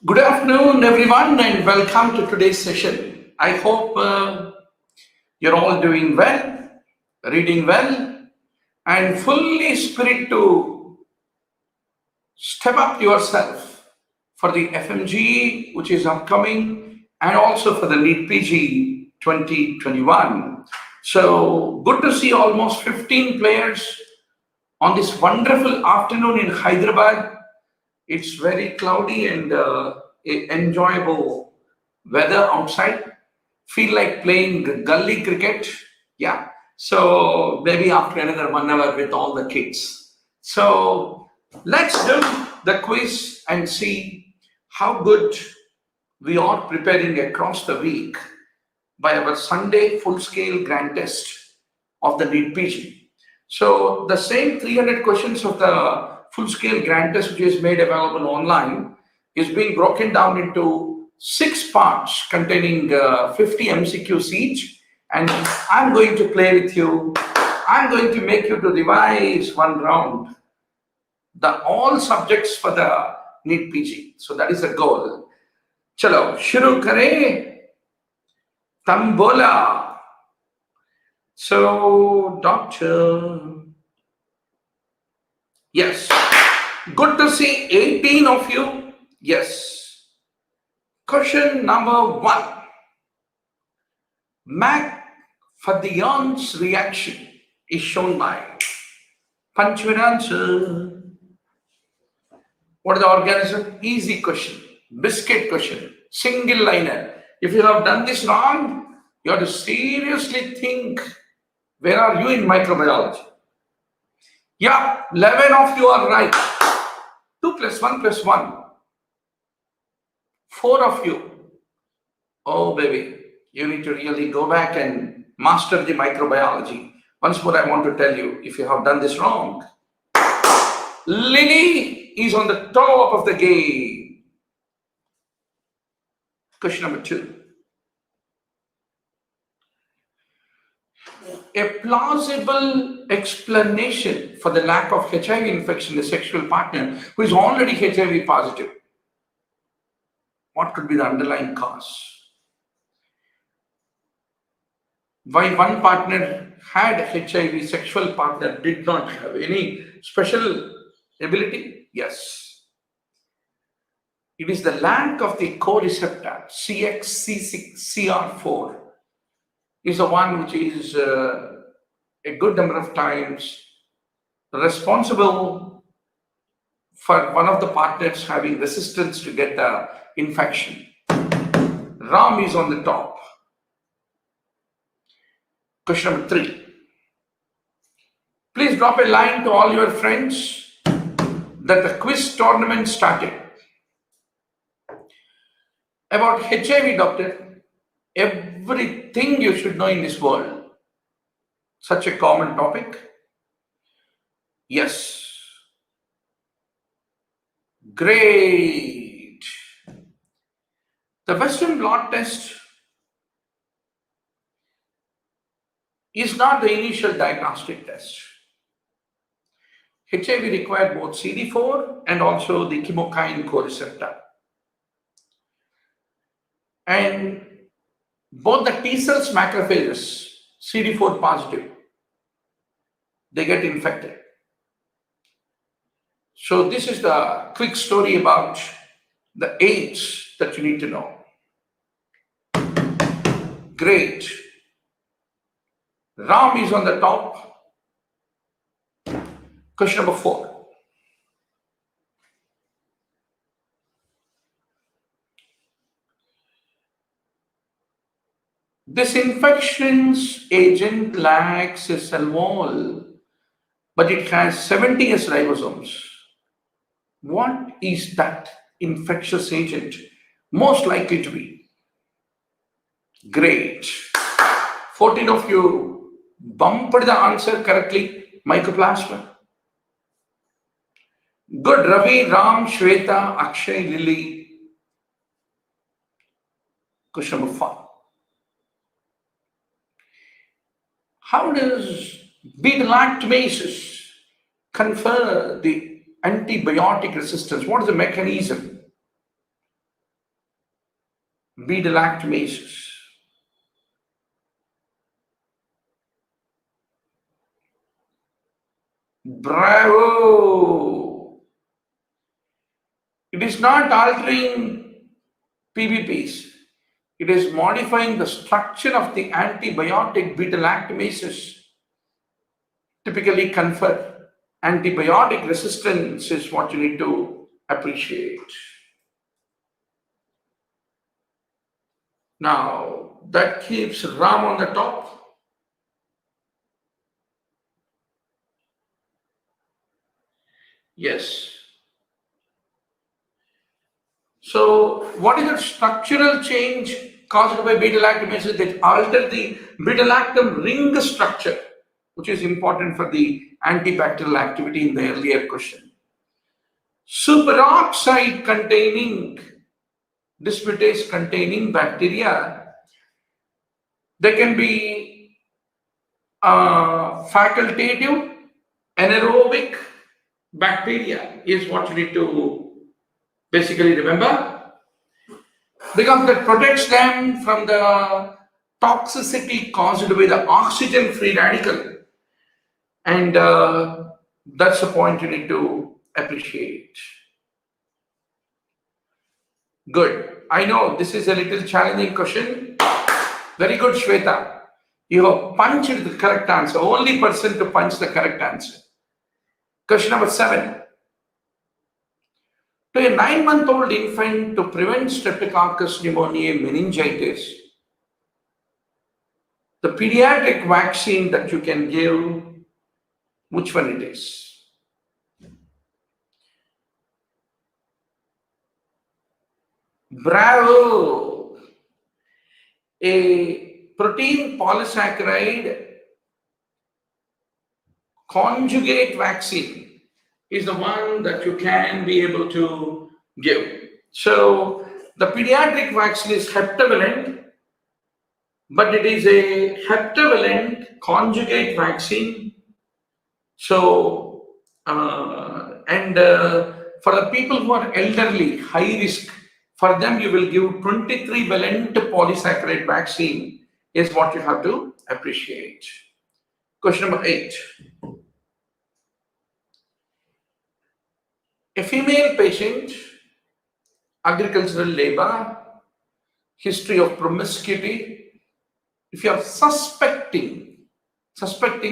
Good afternoon, everyone, and welcome to today's session. I hope you're all doing well, reading well, and fully spirit to step up yourself for the FMG, which is upcoming, and also for the NEET PG 2021. So good to see almost 15 players on this wonderful afternoon in Hyderabad. It's very cloudy and enjoyable weather outside. Feel like playing gully cricket. Yeah. So maybe after another 1 hour with all the kids. So let's do the quiz and see how good we are preparing across the week by our Sunday full-scale grand test of the NEET PG. So the same 300 questions of the full-scale grand test, which is made available online, is being broken down into 6 parts containing 50 MCQs each. And I'm going to play with you. I'm going to make you to revise one round all subjects for the NEET PG. So that is the goal. Chalo, shuru kare, tambola. So, doctor, yes, good to see 18 of you. Yes. Question number 1. Fadion's reaction is shown by punch with answer. What is the organism? Easy question. Biscuit question. Single liner. If you have done this wrong, you have to seriously think, where are you in microbiology? Yeah, 11 of you are right. 2 plus 1 plus 1. 4 of you. Oh, baby, you need to really go back and master the microbiology. Once more, I want to tell you, if you have done this wrong, Lily is on the top of the game. Question number 2. A plausible explanation for the lack of HIV infection in the sexual partner who is already HIV positive. What could be the underlying cause? Why one partner had HIV, sexual partner did not have any special ability? Yes. It is the lack of the co-receptor, CXC6CR4. Is the one which is a good number of times responsible for one of the partners having resistance to get the infection. Ram is on the top. Question number 3. Please drop a line to all your friends that the quiz tournament started. About HIV, doctor. Everything you should know in this world. Such a common topic. Yes. Great. The Western blot test is not the initial diagnostic test. HIV required both CD4 and also the chemokine co-receptor. And both the T cells, macrophages, CD4 positive, they get infected. So this is the quick story about the AIDS that you need to know. Great. Ram is on the top. Question number 4. This infections agent lacks a cell wall, but it has 70 S ribosomes. What is that infectious agent most likely to be? Great. 14 of you bumped the answer correctly. Mycoplasma. Good. Ravi, Ram, Shweta, Akshay, Lily. Question number 5. How does b-lactamases confer the antibiotic resistance? What is the mechanism? b-lactamases. Bravo! It is not altering PBPs. It is modifying the structure of the antibiotic beta-lactamases. Typically confer. Antibiotic resistance is what you need to appreciate. Now, that keeps Ram on the top. Yes. So, what is the structural change caused by beta-lactamases that alter the beta-lactam ring structure, which is important for the antibacterial activity in the earlier question. Superoxide containing, dismutase containing bacteria, they can be facultative, anaerobic bacteria is what you need to basically remember, because that protects them from the toxicity caused by the oxygen free radical, and that's the point you need to appreciate. Good. I know this is a little challenging question. Very good, Shweta. You have punched the correct answer. Only person to punch the correct answer. Question number 7. To a 9-month-old infant, to prevent Streptococcus pneumoniae meningitis, the pediatric vaccine that you can give, which one it is? Bravo! A protein polysaccharide conjugate vaccine is the one that you can be able to give. So the pediatric vaccine is heptavalent, but it is a heptavalent conjugate vaccine. So for the people who are elderly, high risk, for them you will give 23-valent polysaccharide vaccine is what you have to appreciate. Question number 8. A female patient, agricultural labor, history of promiscuity. If you are suspecting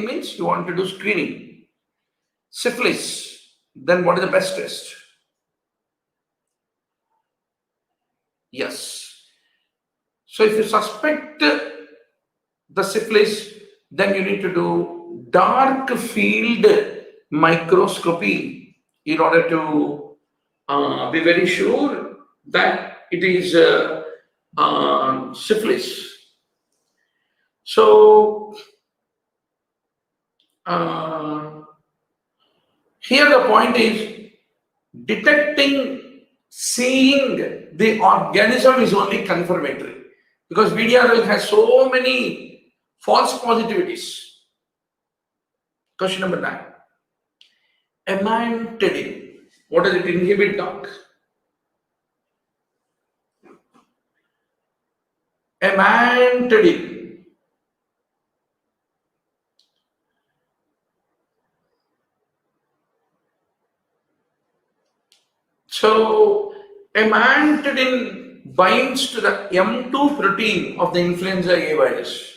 means you want to do screening. Syphilis, then what is the best test? Yes. So if you suspect the syphilis, then you need to do dark field microscopy in order to be very sure that it is syphilis. So here the point is detecting, seeing the organism is only confirmatory, because VDRL has so many false positivities. Question number 9. Amantadine. What does it inhibit, doc? Amantadine. So amantadine binds to the M2 protein of the influenza A virus,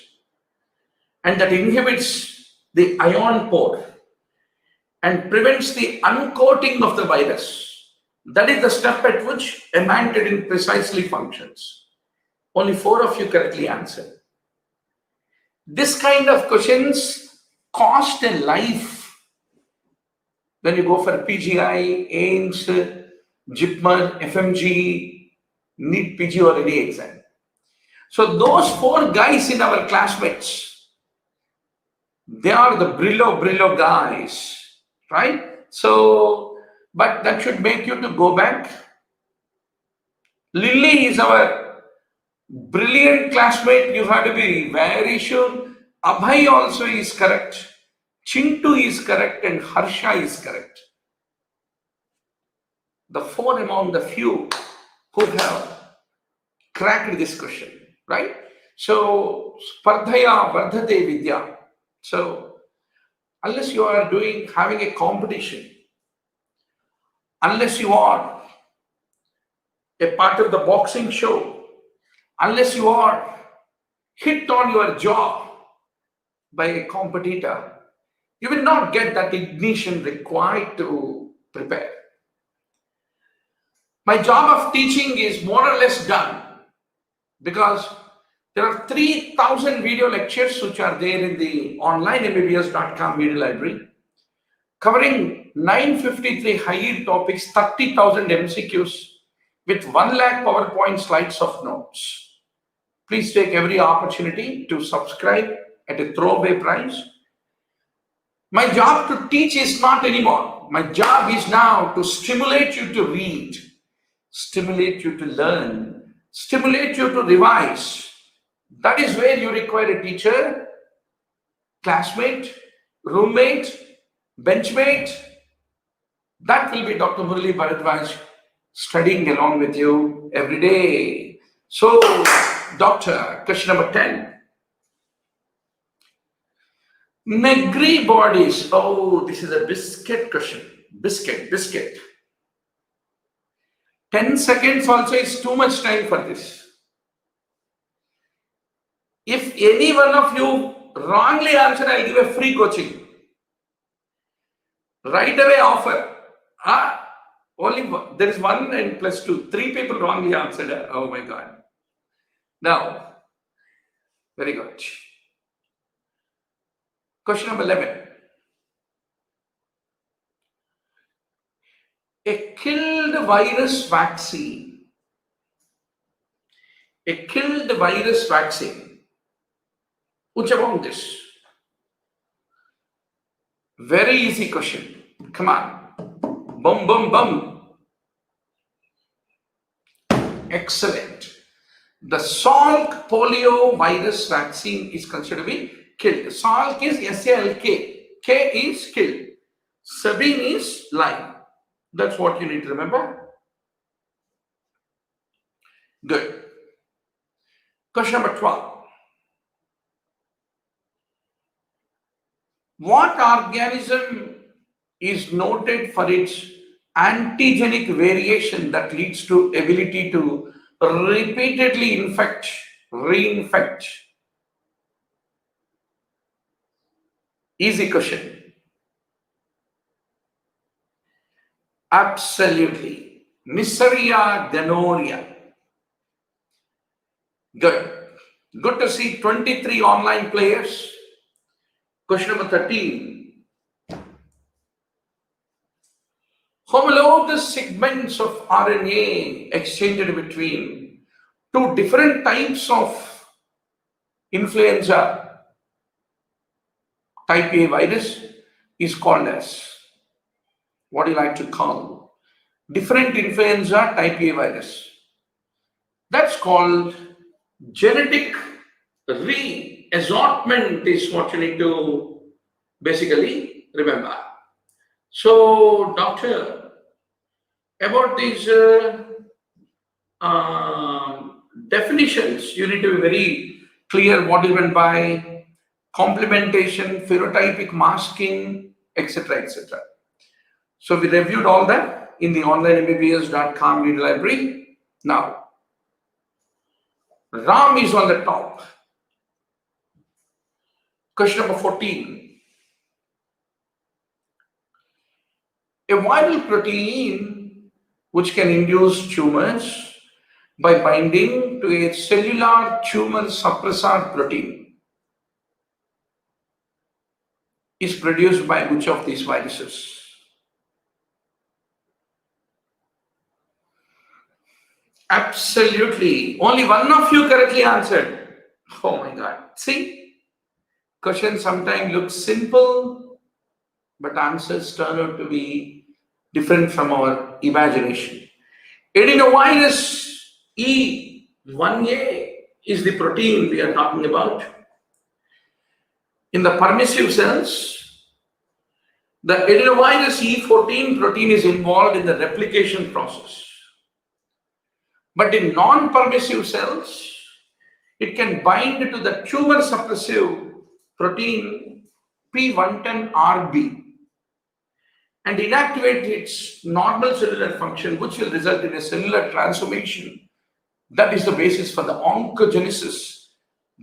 and that inhibits the ion pore and prevents the uncoating of the virus. That is the step at which amantadine precisely functions. Only 4 of you correctly answered. This kind of questions cost a life when you go for PGI, AIMS, JIPMER, FMG, NEET PG or any exam. So those 4 guys in our classmates, they are the Brillo guys, right? So, but that should make you to go back. Lily is our brilliant classmate. You have to be very sure. Abhay also is correct. Chintu is correct and Harsha is correct. The 4 among the few who have cracked this question, right? So, Spardaya, Vardhathey Vidya. So, unless you are having a competition, unless you are a part of the boxing show, unless you are hit on your jaw by a competitor, you will not get that ignition required to prepare. My job of teaching is more or less done because there are 3,000 video lectures which are there in the online mbbs.com video library, covering 953 high-yield topics, 30,000 MCQs with 1 lakh PowerPoint slides of notes. Please take every opportunity to subscribe at a throwaway price. My job to teach is not anymore. My job is now to stimulate you to read, stimulate you to learn, stimulate you to revise. That is where you require a teacher, classmate, roommate, benchmate. That will be Dr. Murali Bharadwaz studying along with you every day. So, Doctor, question number 10. Negri bodies. Oh, this is a biscuit question. Biscuit. 10 seconds also is too much time for this. If any one of you wrongly answer, I'll give a free coaching. Right away offer. Only one, there is 1 and plus 2. 3 people wrongly answered. Oh my God. Now, very good. Question number 11. A killed virus vaccine. A killed virus vaccine. Which among this? Very easy question. Come on. Bum. Excellent. The Salk polio virus vaccine is considered to be killed. Salk is S-A-L-K. K is killed. Sabine is live. That's what you need to remember. Good. Question number 12. What organism is noted for its antigenic variation that leads to ability to repeatedly reinfect? Easy question. Absolutely. Neisseria gonorrhea. Good. Good to see 23 online players. Question number 13. Homologous segments of RNA exchanged between 2 different types of influenza type A virus is called as, what do you like to call? Different influenza type A virus. That's called genetic reassortment is what you need to basically remember. So, doctor, about these definitions, you need to be very clear what is meant by complementation, phenotypic masking, etc., etc. So, we reviewed all that in the online mbbs.com video library. Now, RAM is on the top. Question number 14. A viral protein which can induce tumors by binding to a cellular tumor suppressor protein is produced by which of these viruses? Absolutely. Only one of you correctly answered. Oh my God. See, questions sometimes look simple, but answers turn out to be different from our imagination. Adenovirus E1A is the protein we are talking about. In the permissive cells, the adenovirus E14 protein is involved in the replication process. But in non-permissive cells, it can bind to the tumor suppressive protein P110RB and inactivate its normal cellular function, which will result in a cellular transformation. That is the basis for the oncogenesis.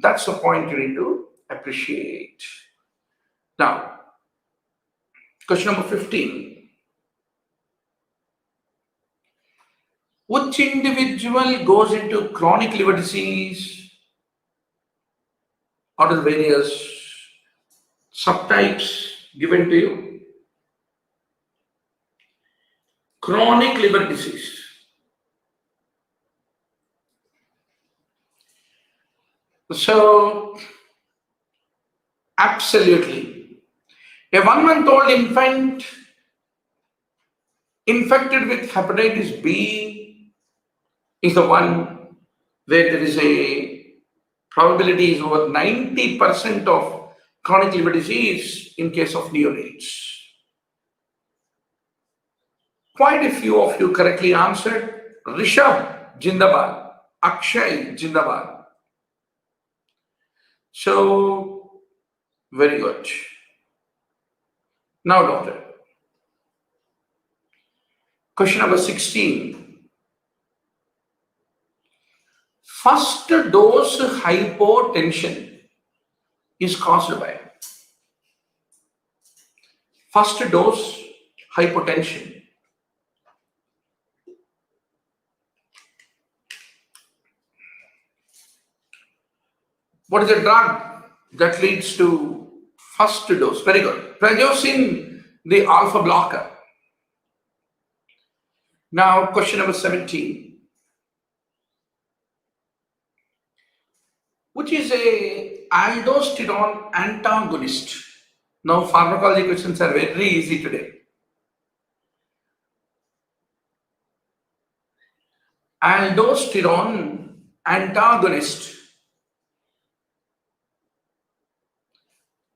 That's the point you need to appreciate. Now, question number 15. Which individual goes into chronic liver disease out of the various subtypes given to you? Chronic liver disease. So, absolutely. A 1-month-old infant infected with hepatitis B is the one where there is a probability is over 90% of chronic liver disease in case of neonates. Quite a few of you correctly answered. Rishabh, Jindabad. Akshay, Jindabad. So, very good. Now, doctor. Question number 16. First dose hypotension is caused by first dose hypotension. What is the drug that leads to first dose? Very good. Prazosin, the alpha blocker. Now, question number 17. Which is a aldosterone antagonist? Now, pharmacology questions are very easy today. Aldosterone antagonist.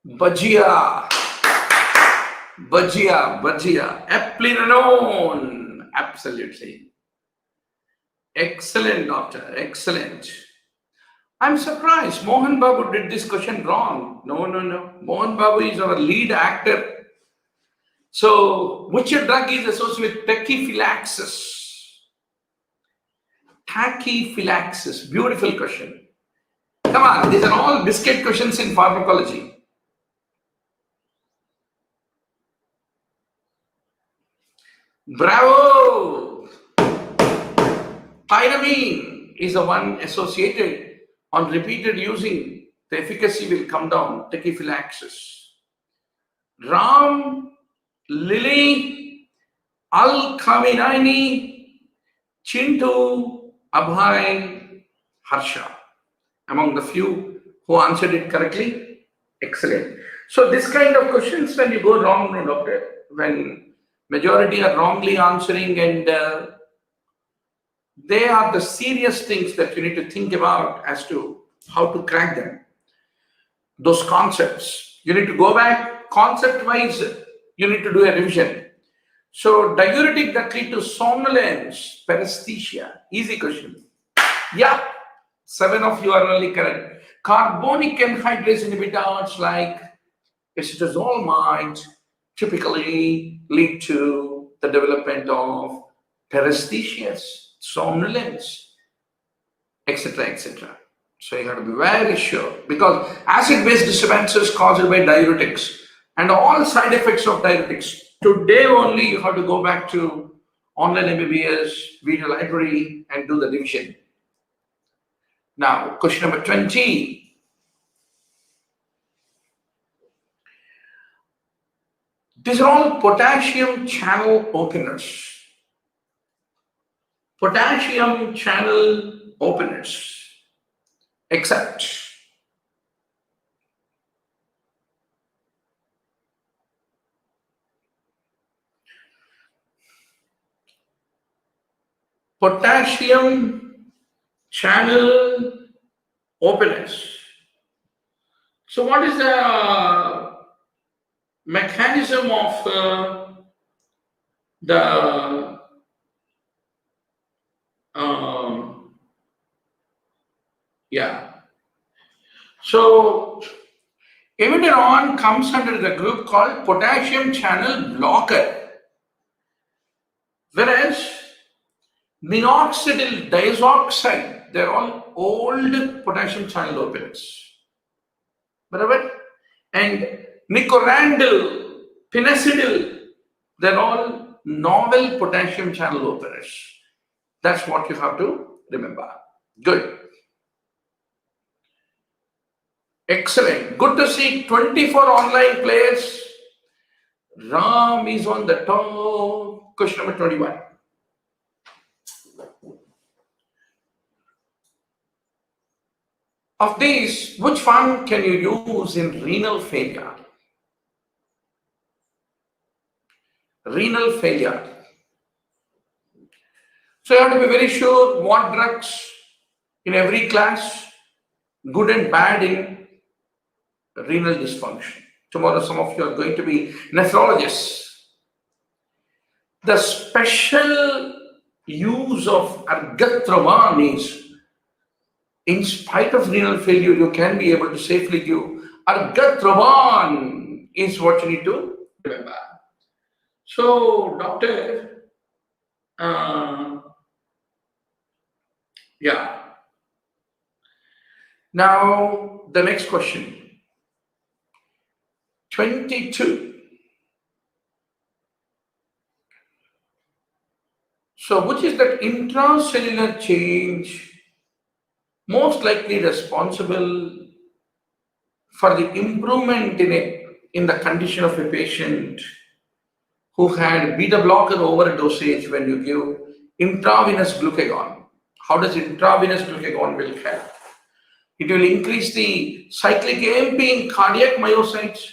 Bajia, eplerenone. Absolutely. Excellent, doctor. Excellent. I'm surprised Mohan Babu did this question wrong. No. Mohan Babu is our lead actor. So, which drug is associated with tachyphylaxis? Tachyphylaxis. Beautiful question. Come on, these are all biscuit questions in pharmacology. Bravo! Pyramine is the one associated on repeated using. The efficacy will come down. Tachyphylaxis. Ram, Lily, Al-Khamenei, Chintu, Abhay, Harsha. Among the few who answered it correctly. Excellent. So this kind of questions, when you go wrong, no, doctor, when majority are wrongly answering, and they are the serious things that you need to think about as to how to crack them. Those concepts, you need to go back concept-wise, you need to do a revision. So, diuretic that lead to somnolence, paresthesia, easy question. Yeah, 7 of you are only correct. Carbonic anhydrase inhibitors like acetazolamide typically lead to the development of paresthesia, somnolence, etc., etc. So you have to be very sure, because acid-base disturbances caused by diuretics and all side effects of diuretics. Today only you have to go back to online MBBS video library and do the revision. Now, question number 20. These are all potassium channel openers. Potassium channel openers, except potassium channel openers. So what is the mechanism of the Yeah. So imidazole comes under the group called potassium channel blocker, whereas minoxidil diazoxide, they're all old potassium channel openers. Barabar? And nicorandil, pinacidil, they're all novel potassium channel openers. That's what you have to remember. Good. Excellent. Good to see 24 online players. Ram is on the top. Question number 21. Of these, which one can you use in renal failure? Renal failure. So you have to be very sure what drugs in every class, good and bad in renal dysfunction. Tomorrow some of you are going to be nephrologists. The special use of ergothroman is, in spite of renal failure, you can be able to safely give ergothroman is what you need to remember. So, doctor, yeah. Now, the next question. 22. So, which is that intracellular change most likely responsible for the improvement in the condition of a patient who had beta blocker overdosage when you give intravenous glucagon? How does intravenous glucagon will help? It will increase the cyclic AMP in cardiac myocytes,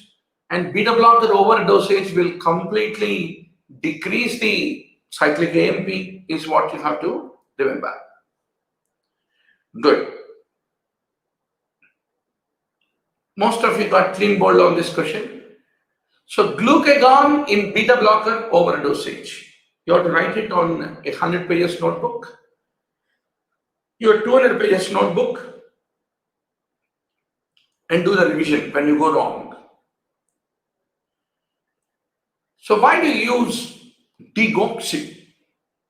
and beta blocker overdosage will completely decrease the cyclic AMP is what you have to remember. Good. Most of you got clean bold on this question. So glucagon in beta blocker overdosage. You have to write it on a 100 pages notebook. Your 200 pages notebook, and do the revision when you go wrong. So why do you use digoxin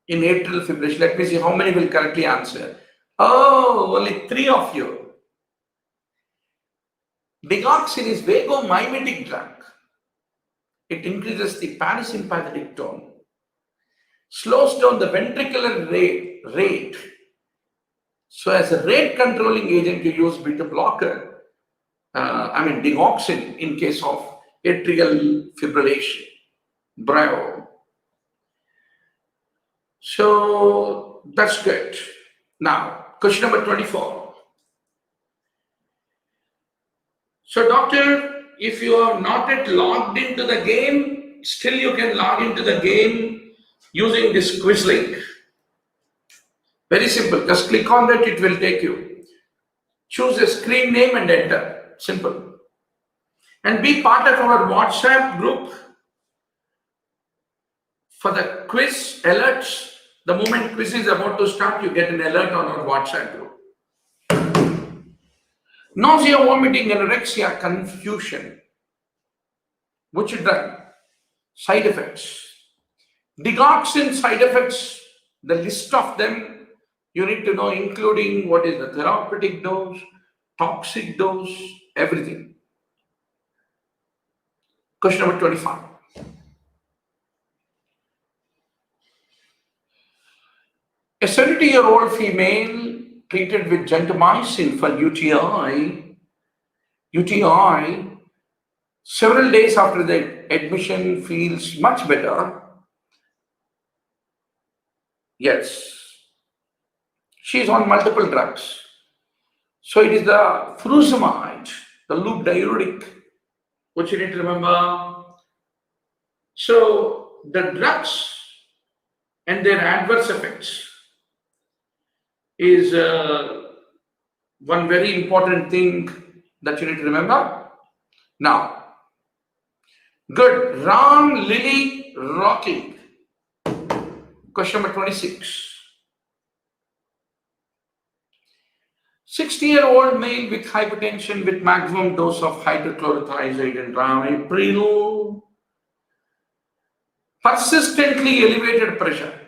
in atrial fibrillation? Let me see how many will correctly answer. Oh, only 3 of you. Digoxin is vagomimetic drug. It increases the parasympathetic tone, slows down the ventricular rate. So as a rate controlling agent, you use beta blocker, digoxin in case of atrial fibrillation. Bravo. So that's good. Now, question number 24. So doctor, if you are not yet logged into the game, still you can log into the game using this quiz link. Very simple. Just click on that, it will take you. Choose a screen name and enter. Simple. And be part of our WhatsApp group for the quiz alerts. The moment quiz is about to start, you get an alert on our WhatsApp group. Nausea, vomiting, anorexia, confusion. Which drug? Side effects. Digoxin side effects, the list of them, you need to know, including what is the therapeutic dose, toxic dose, everything. Question number 25. A 70-year-old female treated with gentamicin for UTI, several days after the admission feels much better. Yes, she is on multiple drugs. So it is the furosemide, the loop diuretic, which you need to remember. So the drugs and their adverse effects is one very important thing that you need to remember. Now, good. Ram, Lily, Rocky. Question number 26. 60-year-old male with hypertension with maximum dose of hydrochlorothiazide and ramipril, persistently elevated pressure.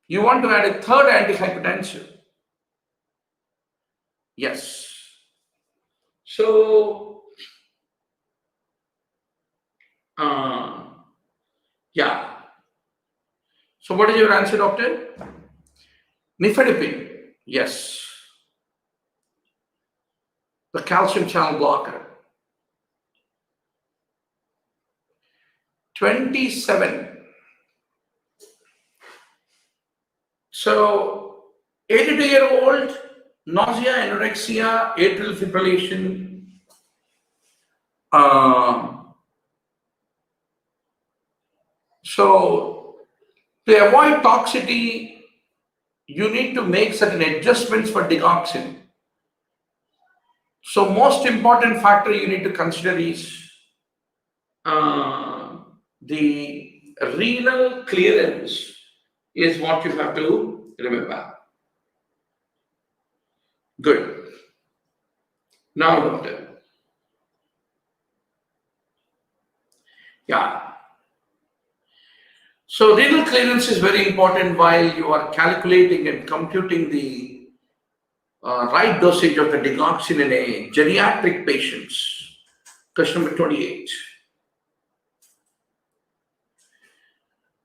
You want to add a third antihypertensive. Yes. So, yeah. So what is your answer, doctor? Nifedipine. Yes. The calcium channel blocker. 27. So 82-year-old, nausea, anorexia, atrial fibrillation. So to avoid toxicity, you need to make certain adjustments for digoxin. So most important factor you need to consider is the renal clearance is what you have to remember. Good. Now, doctor. Yeah. So renal clearance is very important while you are calculating and computing the right dosage of the digoxin in a geriatric patients. Question number 28.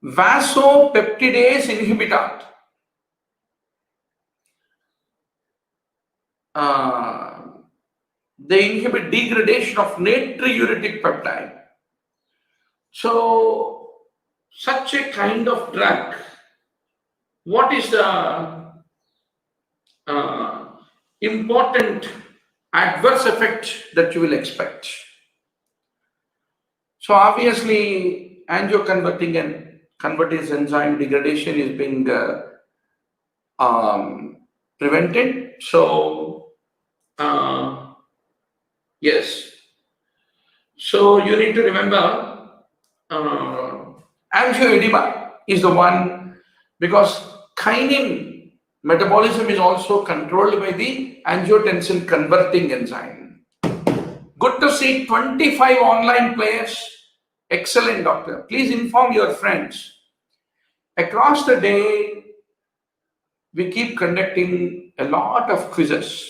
Vasopeptidase inhibitor. They inhibit degradation of natriuretic peptide. So, such a kind of drug, what is the important adverse effect that you will expect? So, obviously, angioconverting and convertase enzyme degradation is being prevented. So, yes. So, you need to remember angioedema is the one, because kinin metabolism is also controlled by the angiotensin converting enzyme. Good to see 25 online players. Excellent, doctor. Please inform your friends. Across the day, we keep conducting a lot of quizzes,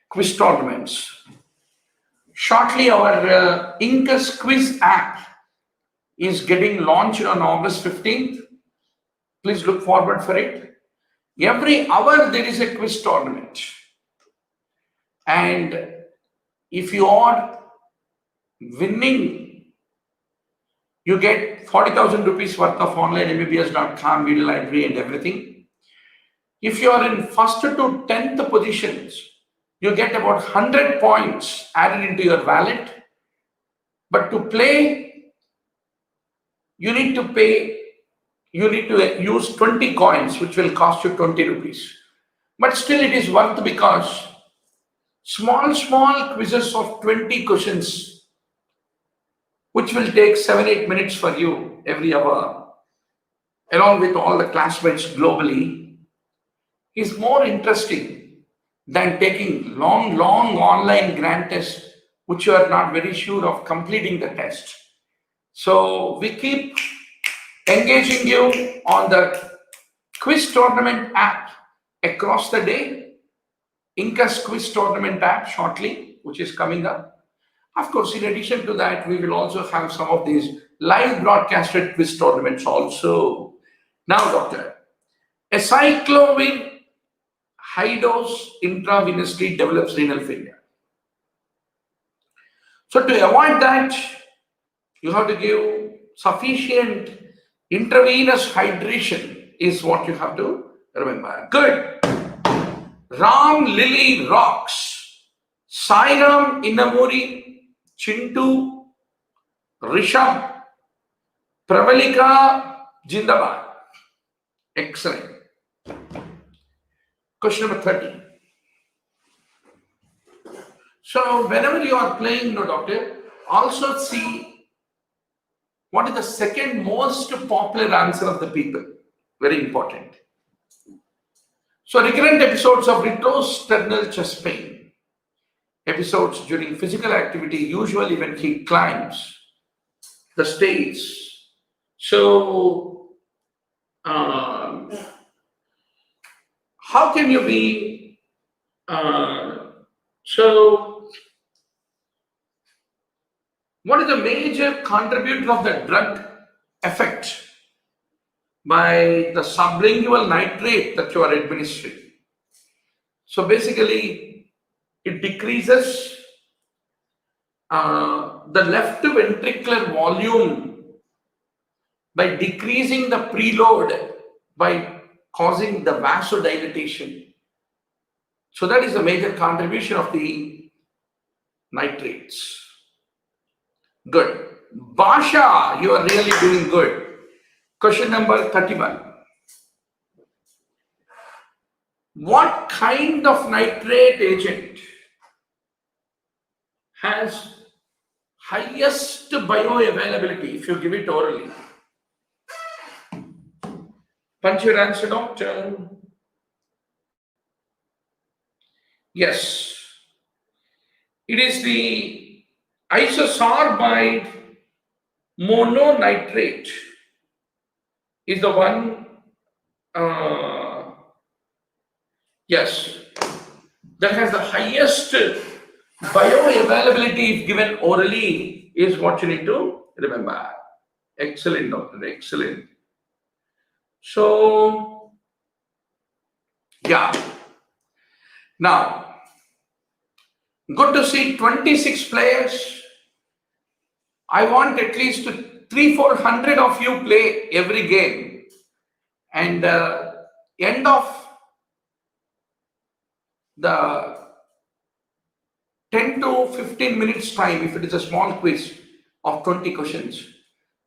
quiz tournaments. Shortly, our Incus quiz app is getting launched on August 15th. Please look forward for it. Every hour there is a quiz tournament. And if you are winning, you get 40,000 rupees worth of online mbbs.com video library and everything. If you are in first to 10th positions, you get about 100 points added into your wallet. But to play, you need to use 20 coins, which will cost you 20 rupees. But still it is worth, because small quizzes of 20 questions, which will take 7-8 minutes for you every hour, along with all the classmates globally, is more interesting than taking long online Gran tests, which you are not very sure of completing the test. So we keep engaging you on the quiz tournament app across the day. Incus quiz tournament app shortly, which is coming up. Of course, in addition to that, we will also have some of these live broadcasted quiz tournaments also. Now, doctor, acyclovir high dose intravenously develops renal failure. So to avoid that, you have to give sufficient intravenous hydration is what you have to remember. Good. Ram Lily rocks. Sairam Innamuri, Chintu, Rishab, Pravalika, Jindabad. Excellent. Question number 30. So whenever you are playing, no doctor, also see what is the second most popular answer of the people. Very important. So recurrent episodes of retrosternal chest pain, episodes during physical activity, usually when he climbs the stairs. So how can you be what is the major contributor of the drug effect by the sublingual nitrate that you are administering? So basically, it decreases the left ventricular volume by decreasing the preload by causing the vasodilatation. So that is the major contribution of the nitrates. Good. Basha, you are really doing good. Question number 31. What kind of nitrate agent has highest bioavailability if you give it orally? Punch your answer, doctor. Yes. It is the isosorbide mononitrate is the one, yes, that has the highest bioavailability if given orally is what you need to remember. Excellent, doctor, excellent. So, yeah. Now, good to see 26 players. I want at least 300-400 of you play every game. And end of the 10 to 15 minutes time, if it is a small quiz of 20 questions,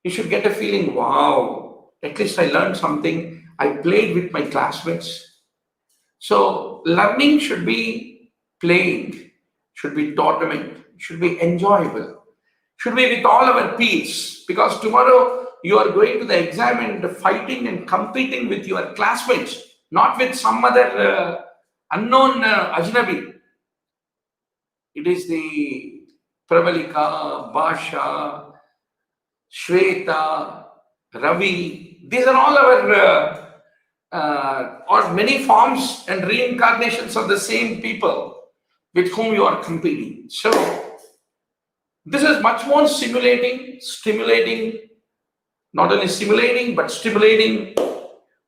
you should get a feeling, wow, at least I learned something. I played with my classmates. So learning should be playing, should be tournament, should be enjoyable, should be with all our peers, because tomorrow you are going to the exam and fighting and competing with your classmates, not with some other unknown ajnabi. It is the Pravalika, Basha, Shweta, Ravi. These are all our or many forms and reincarnations of the same people with whom you are competing. So this is much more stimulating, not only stimulating, but stimulating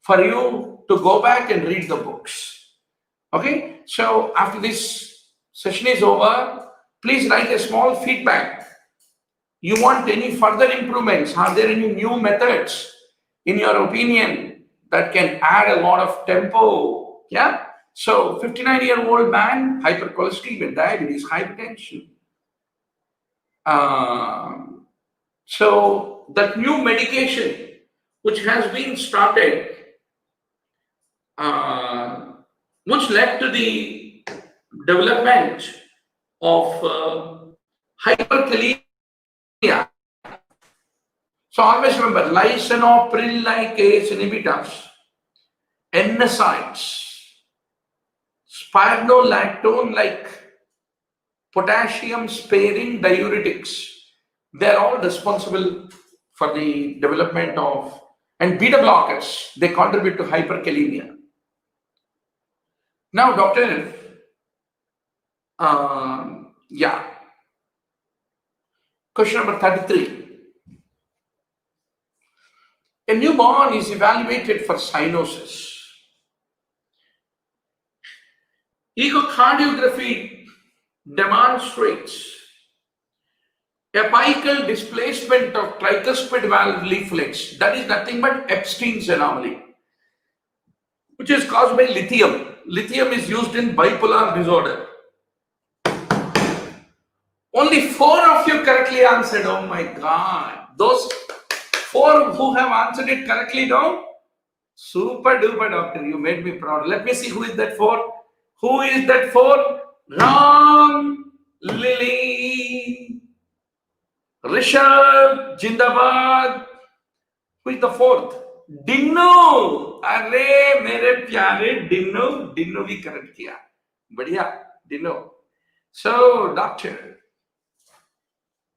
for you to go back and read the books. Okay, so after this session is over, please write a small feedback. You want any further improvements? Are there any new methods, in your opinion, that can add a lot of tempo? Yeah. So 59-year-old man, hypercholesterolemia, diabetes, hypertension. So that new medication which has been started, which led to the development of hyperkalemia. So always remember, lisinopril-like ACE inhibitors, NSAIDs, spironolactone-like potassium-sparing diuretics, they are all responsible for the development of, and beta blockers, they contribute to hyperkalemia. Now, doctor, yeah. Question number 33. A newborn is evaluated for cyanosis. Echocardiography demonstrates apical displacement of tricuspid valve leaflets. That is nothing but Epstein's anomaly, which is caused by lithium. Lithium is used in bipolar disorder. Only 4 of you correctly answered. Oh my God. Those 4 who have answered it correctly now, super duper, doctor. You made me proud. Let me see who is that 4. Who is that 4? Ram, Lily, Rishabh, Jindabad. Who is the 4th? Dinnu, अरे मेरे प्यारे डिन्नू, डिन्नू भी correct किया, बढ़िया Dinnu. So doctor,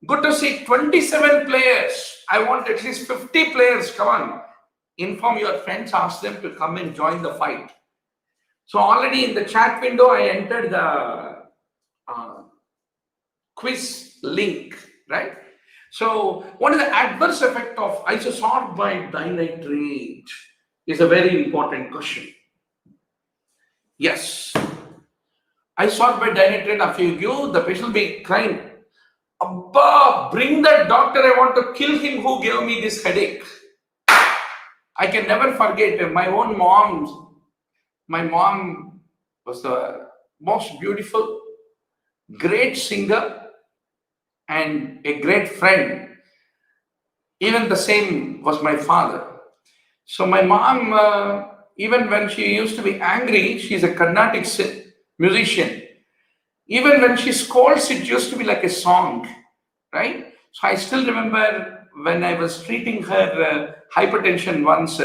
good to see 27 players. I want at least 50 players. Come on, inform your friends, ask them to come and join the fight. So already in the chat window I entered the quiz link, right? So what is the adverse effect of isosorbide dinitrate is a very important question. Yes, isosorbide dinitrate, if you give, the patient will be crying, Abba, bring that doctor, I want to kill him who gave me this headache. I can never forget my own mom. My mom was the most beautiful, great singer and a great friend. Even the same was my father. So my mom, even when she used to be angry, she's a Carnatic musician. Even when she scolds, it used to be like a song, right? So I still remember when I was treating her hypertension once,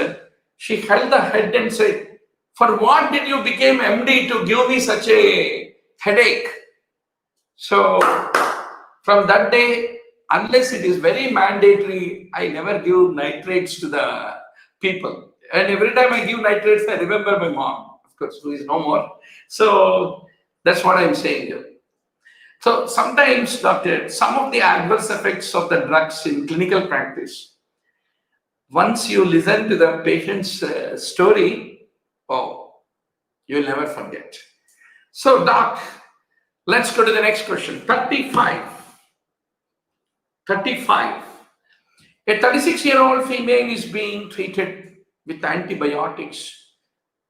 she held the head and said, "For what did you become MD to give me such a headache?" So from that day, unless it is very mandatory, I never give nitrates to the people. And every time I give nitrates, I remember my mom, of course, who is no more. So that's what I'm saying here. So sometimes, doctor, some of the adverse effects of the drugs in clinical practice, once you listen to the patient's story, oh, you'll never forget. So, doc, let's go to the next question. 35. A 36-year-old female is being treated with antibiotics.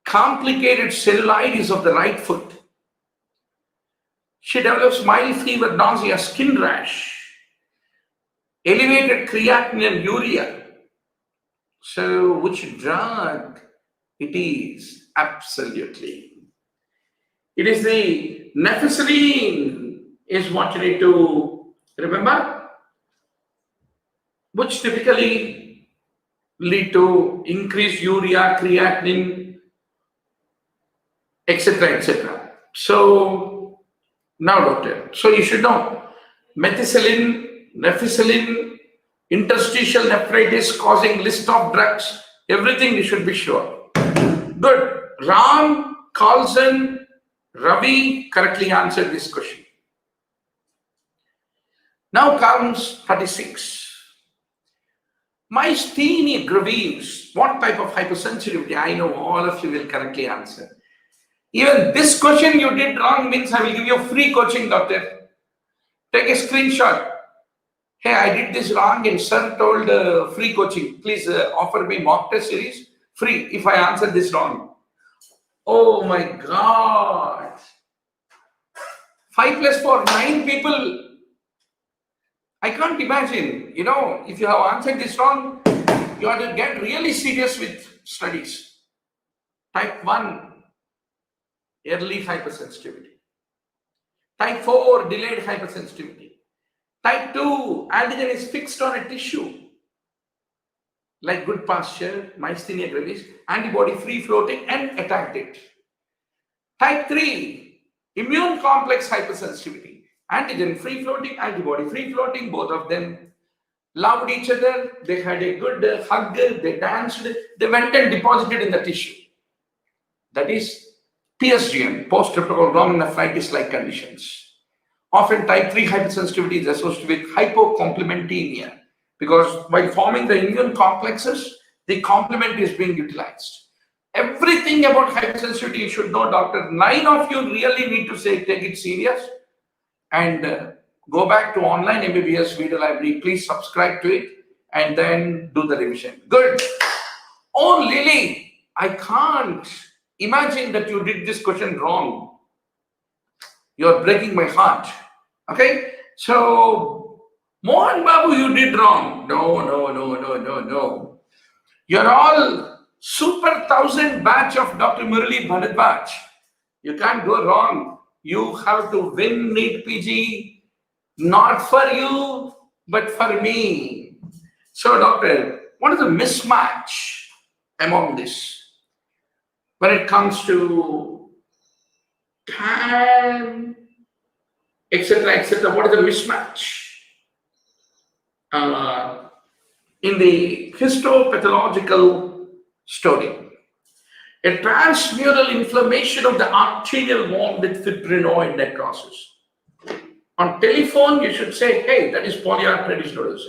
Complicated cellulitis of the right foot. She develops mild fever, nausea, skin rash, elevated creatinine and urea. So, which drug it is? Absolutely. It is the nephicillin is what you need to remember, which typically lead to increased urea, creatinine, etc., etc. So now, doctor, so you should know methicillin, nephicillin, interstitial nephritis causing list of drugs, everything you should be sure. Good. Ram, Carlson, Ravi correctly answered this question. Now comes 36. Myasthenia gravis. What type of hypersensitivity? I know all of you will correctly answer. Even this question you did wrong means I will give you free coaching, doctor. Take a screenshot. Hey, I did this wrong and sir told free coaching. Please offer me mock test series free if I answer this wrong. Oh my God. 5 plus 4, 9 people. I can't imagine, if you have answered this wrong, you have to get really serious with studies. Type 1, early hypersensitivity. Type 4, delayed hypersensitivity. Type 2, antigen is fixed on a tissue, like good pasture, myasthenia gravis, antibody free floating and attacked it. Type 3, immune complex hypersensitivity. Antigen free floating, antibody free floating, both of them loved each other, they had a good hug, they danced, they went and deposited in the tissue. That is PSGM, post-streptococcal glomerulonephritis-like conditions. Often type 3 hypersensitivity is associated with hypocomplementemia because while forming the immune complexes, the complement is being utilized. Everything about hypersensitivity you should know, doctor. 9 of you really need to take it serious and go back to online MBBS video library. Please subscribe to it and then do the revision. Good. Oh, Lily, I can't imagine that you did this question wrong. You're breaking my heart. Okay. So, Mohan Babu, you did wrong. No. You're all super 1000 batch of Dr. Murali Bharadwaz. You can't go wrong. You have to win NEET PG, not for you, but for me. So, doctor, what is the mismatch among this. When it comes to time, etc., what is the mismatch? In the histopathological story, a transmural inflammation of the arterial wall with fibrinoid necrosis. On telephone, you should say, hey, that is polyarteritis nodosa.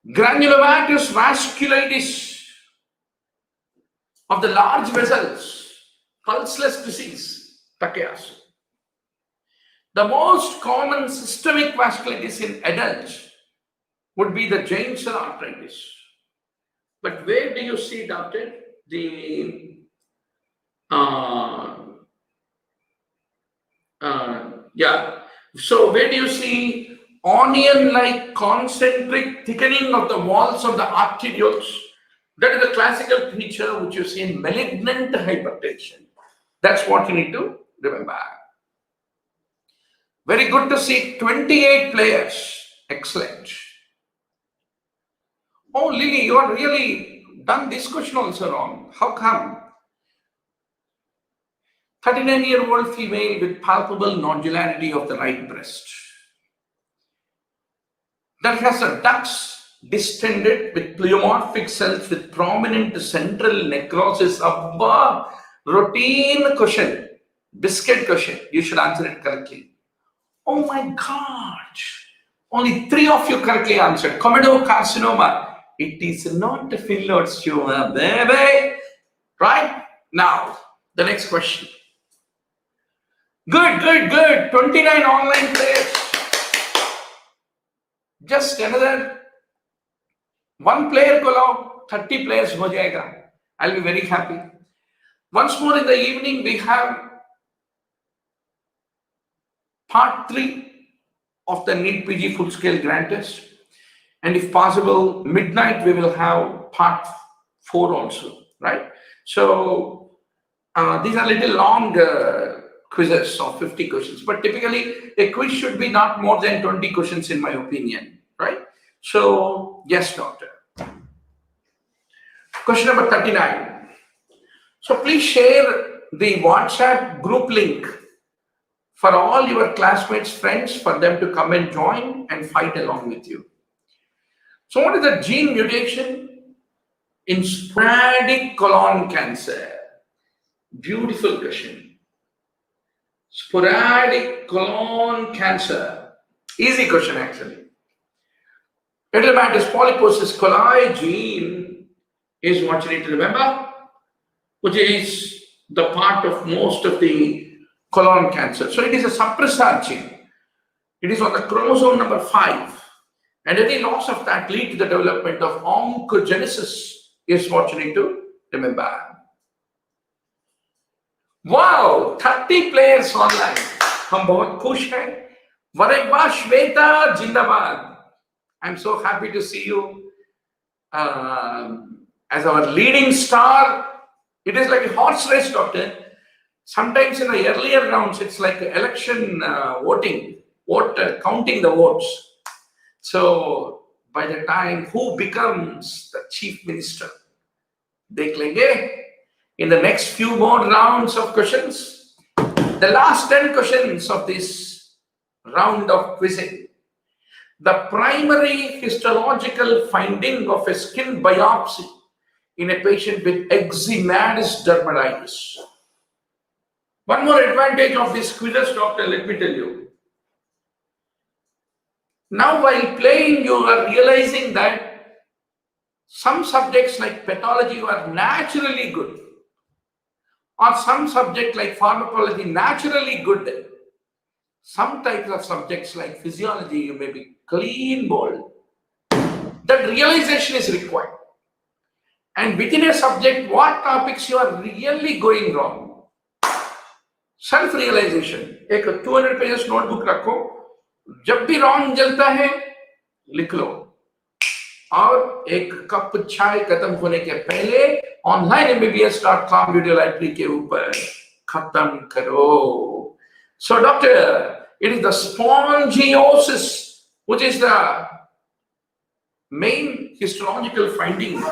Granulomatous vasculitis of the large vessels, pulseless disease, Takayasu. The most common systemic vasculitis in adults would be the giant cell arteritis. But where do you see, doctor, so where do you see onion-like concentric thickening of the walls of the arterioles? That is the classical feature which you see in malignant hypertension. That's what you need to remember. Very good to see 28 players. Excellent. Oh, Lily, you are really done this question also wrong. How come? 39-year-old female with palpable nodularity of the right breast that has a ducts distended with pleomorphic cells with prominent central necrosis. Abba, routine question, biscuit question. You should answer it correctly. Oh my God! Only 3 of you correctly answered. Comedocarcinoma. It is not a Phyllodes tumor, baby. Right? Now, the next question. Good. 29 online players. Just another 1 player ko lao, 30 players ho jayega. I'll be very happy. Once more in the evening, we have part 3 of the NEET PG full-scale Gran test. And if possible, midnight, we will have part 4 also, right? So these are little long quizzes of 50 questions, but typically a quiz should be not more than 20 questions in my opinion, right? So yes, doctor. Question number 39. So please share the WhatsApp group link for all your classmates, friends, for them to come and join and fight along with you. So what is the gene mutation in sporadic colon cancer? Beautiful question. Sporadic colon cancer. Easy question actually. Edematous polyposis coli gene is what you need to remember, which is the part of most of the colon cancer. So it is a suppressor gene. It is on the chromosome number 5. And any loss of that lead to the development of oncogenesis is what you need to remember. Wow, 30 players online. हम बहुत खुश हैं. वरेगवा श्वेता जिंदाबाद. I'm so happy to see you as our leading star. It is like a horse race, doctor. Sometimes in the earlier rounds, it's like election voting, counting the votes. So by the time who becomes the chief minister, dekh lenge. In the next few more rounds of questions, the last 10 questions of this round of quizzing, the primary histological finding of a skin biopsy in a patient with eczematous dermatitis. One more advantage of this quizzes, doctor, let me tell you. Now while playing, you are realizing that some subjects like pathology are naturally good, or some subject like pharmacology naturally good. Some types of subjects like physiology, you may be clean bold. That realization is required. And within a subject, what topics you are really going wrong? Self-realization. एक 200 pages notebook रखो. जब भी wrong जलता है, लिख लो. और एक cup चाय खत्म होने के पहले online MBBS.com वीडियो लाइब्रेरी के ऊपर खत्म करो. So doctor, it is the spongiosis which is the main histological finding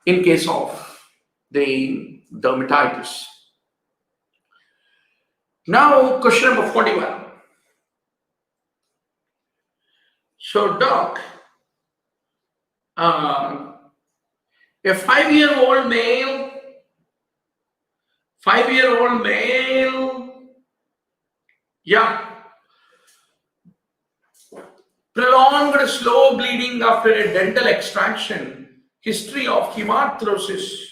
in case of the dermatitis. Now, question number 41. So, doc, a 5-year-old male, yeah, prolonged slow bleeding after a dental extraction, history of hemarthrosis,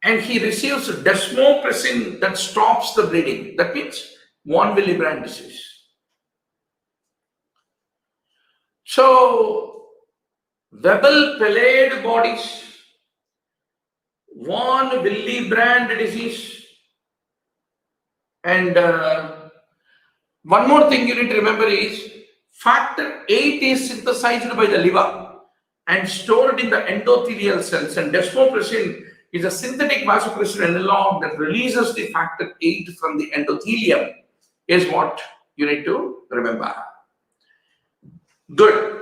and he receives desmopressin that stops the bleeding. That means von Willebrand disease. So, Weber-Pelade bodies, von Willebrand disease, and one more thing you need to remember is factor 8 is synthesized by the liver and stored in the endothelial cells, and desmopressin is a synthetic vasopressin analog that releases the factor 8 from the endothelium, is what you need to remember. Good.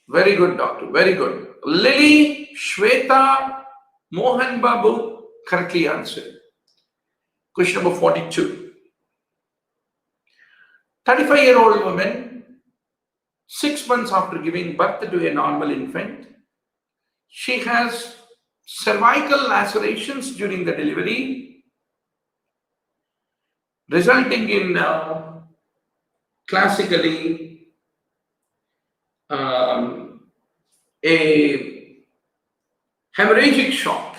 Very good, doctor. Very good. Lily, Shweta, Mohan Babu, correctly answered. Question number 42. 35-year-old woman, 6 months after giving birth to a normal infant, she has cervical lacerations during the delivery, resulting in classically a hemorrhagic shock.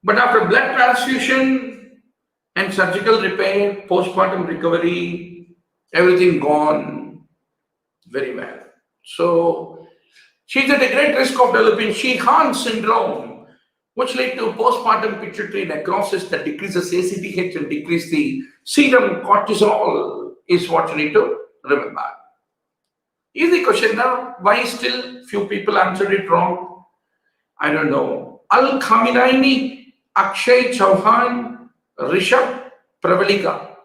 But after blood transfusion and surgical repair, postpartum recovery, everything gone very well. So she's at a great risk of developing Sheehan syndrome, which led to postpartum pituitary necrosis that decreases ACTH and decreases the serum cortisol, is what you need to remember. Easy question now. Why still few people answered it wrong? I don't know. Al Khaminaini, Akshay Chauhan, Rishabh Pravalika,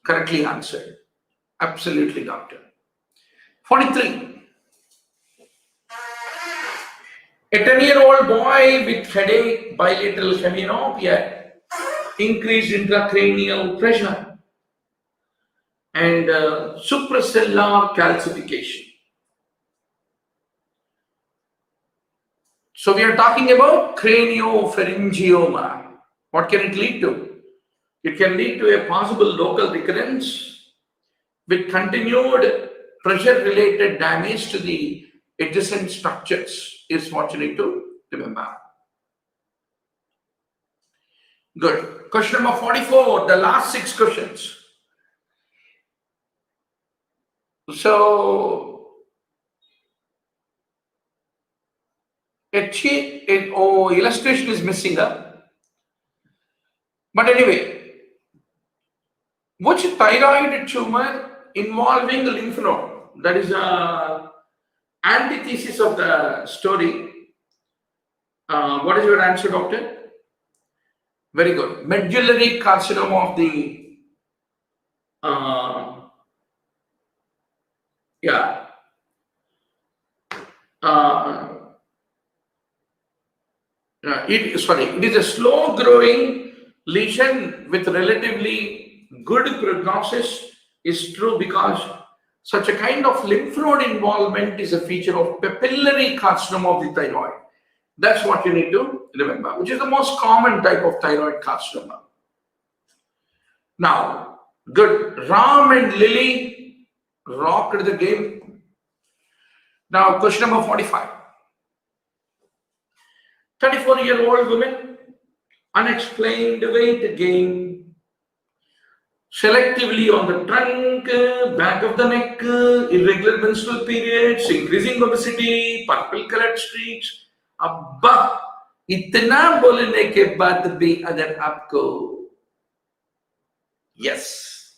correctly answered. Absolutely, doctor. 43. A 10-year-old boy with headache, bilateral hemianopia, increased intracranial pressure, and supracellular calcification. So we are talking about craniopharyngioma. What can it lead to? It can lead to a possible local recurrence with continued pressure-related damage to the adjacent structures, is what you need to remember. Good. Question number 44, the last 6 questions. So, illustration is missing up. But anyway, which thyroid tumor involving the lymph node? That is a antithesis of the story. What is your answer, doctor? Very good. Medullary carcinoma of the it is a slow growing lesion with relatively good prognosis, is true because such a kind of lymph node involvement is a feature of papillary carcinoma of the thyroid. That's what you need to remember, which is the most common type of thyroid carcinoma. Now, good. Ram and Lily rocked the game. Now, question number 45. 34-year-old woman, unexplained weight gain, selectively on the trunk, back of the neck, irregular menstrual periods, increasing obesity, purple colored streaks. अब्बा इतना बोलने के बाद भी अगर आपको yes,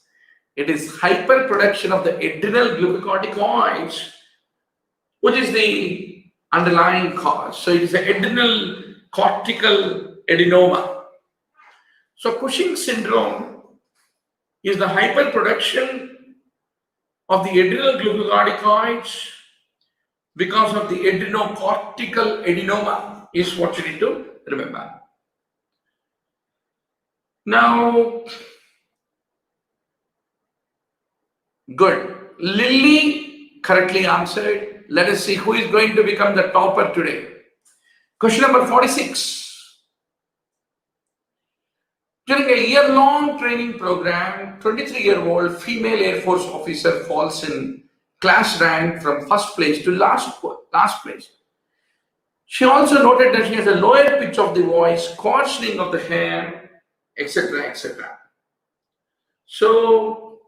it is hyperproduction of the adrenal glucocorticoids, which is the underlying cause. So it is an adrenal cortical adenoma. So Cushing syndrome is the hyperproduction of the adrenal glucocorticoids because of the adrenocortical adenoma is what you need to remember. Now, good. Lily correctly answered. Let us see who is going to become the topper today. Question number 46. During a year-long training program, 23-year-old female Air Force officer falls in class rank from first place to last place. She also noted that she has a lower pitch of the voice, coarsening of the hair, etc., etc. So,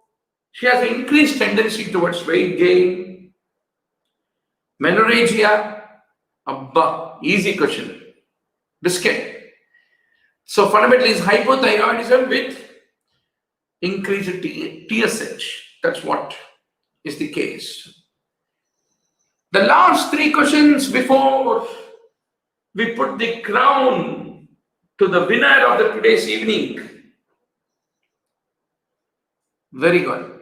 she has an increased tendency towards weight gain, menorrhagia, easy question, biscuit. So fundamentally it's hypothyroidism with increased TSH. That's what is the case. The last three questions before we put the crown to the winner of the today's evening. Very good.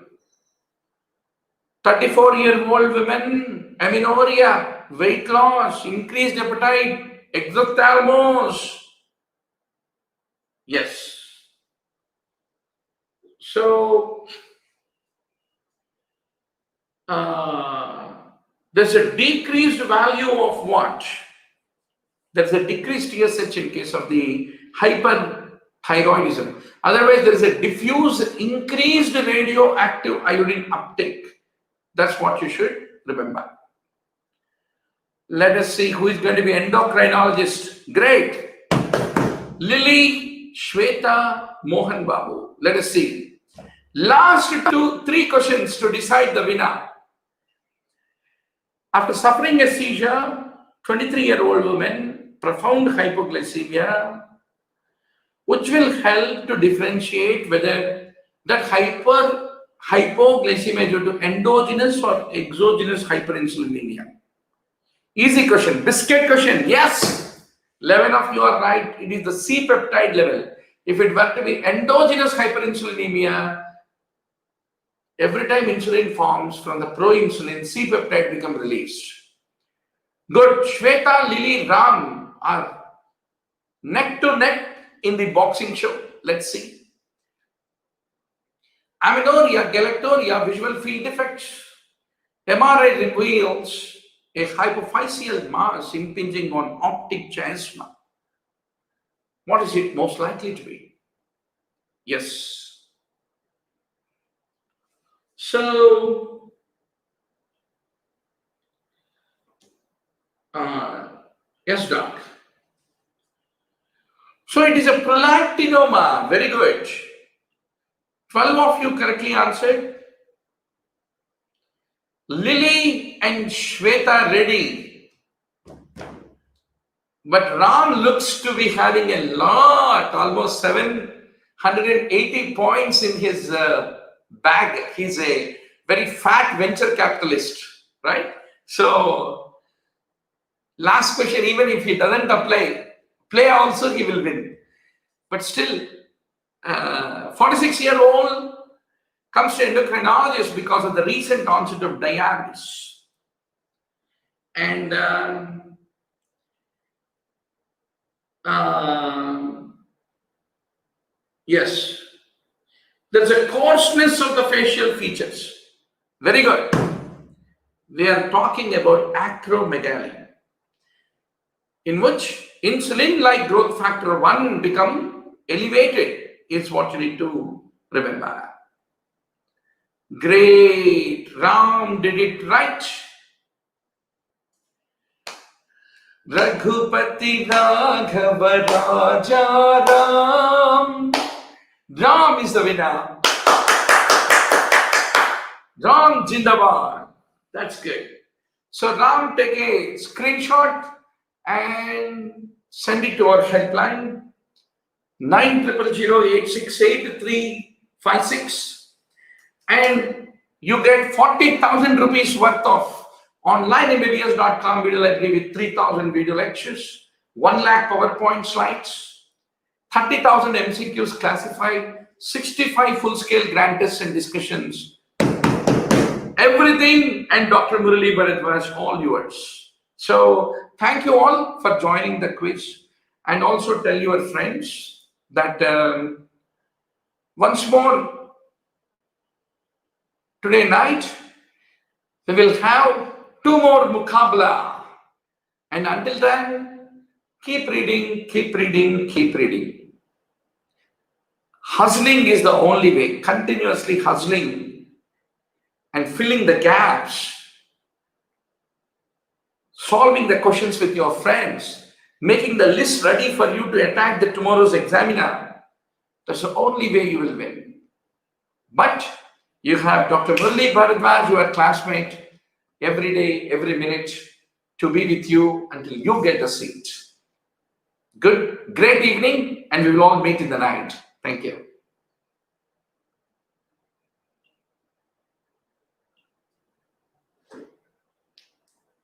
34-year-old women, amenorrhea, weight loss, increased appetite, exophthalmos. Yes. So, there's a decreased value of what? There's a decreased TSH in case of the hyperthyroidism. Otherwise, there is a diffuse increased radioactive iodine uptake. That's what you should remember. Let us see who is going to be endocrinologist. Great. Lily Shweta Mohan Babu. Let us see. Last three questions to decide the winner. After suffering a seizure, 23-year-old woman, profound hypoglycemia, which will help to differentiate whether that hypoglycemia is due to endogenous or exogenous hyperinsulinemia. Easy question, biscuit question. Yes, 11 of you are right. It is the C peptide level. If it were to be endogenous hyperinsulinemia, every time insulin forms from the proinsulin, C peptide become released. Good. Shweta, Lily, Ram are neck to neck in the boxing show. Let's see. Amenorrhea, galactorrhea, visual field defects. MRI reveals a hypophyseal mass impinging on optic chiasma. What is it most likely to be? Yes. So, yes, doc. So it is a prolactinoma. Very good. 12 of you correctly answered. Lily and Shweta ready. But Ram looks to be having a lot, almost 780 points in his bag. He's a very fat venture capitalist, right? So, last question, even if he doesn't play also he will win. But still, 46-year-old comes to endocrinologist because of the recent onset of diabetes. And yes, there's a coarseness of the facial features. Very good. We are talking about acromegaly, in which insulin-like growth factor 1 become elevated is what you need to remember. Great. Ram did it right. Raghupati Raghava Raja Ram. Ram is the winner. Ram Jindabad. That's good. So Ram, take a screenshot and send it to our helpline 9000868356, and you get 40,000 rupees worth of online mbbs.com video library with 3,000 video lectures, 1 lakh PowerPoint slides, 30,000 MCQs classified, 65 full-scale Gran tests and discussions, everything, and Dr. Murali Bharadwaz, all yours. So thank you all for joining the quiz, and also tell your friends that once more today night we will have 2 more mukabla, and until then keep reading, keep reading, keep reading. Hustling is the only way, continuously hustling and filling the gaps, solving the questions with your friends, making the list ready for you to attack the tomorrow's examiner. That's the only way you will win. But you have Dr. Murali Bharadwaz, your classmate, every day, every minute, to be with you until you get a seat. Good, great evening, and we will all meet in the night. Thank you.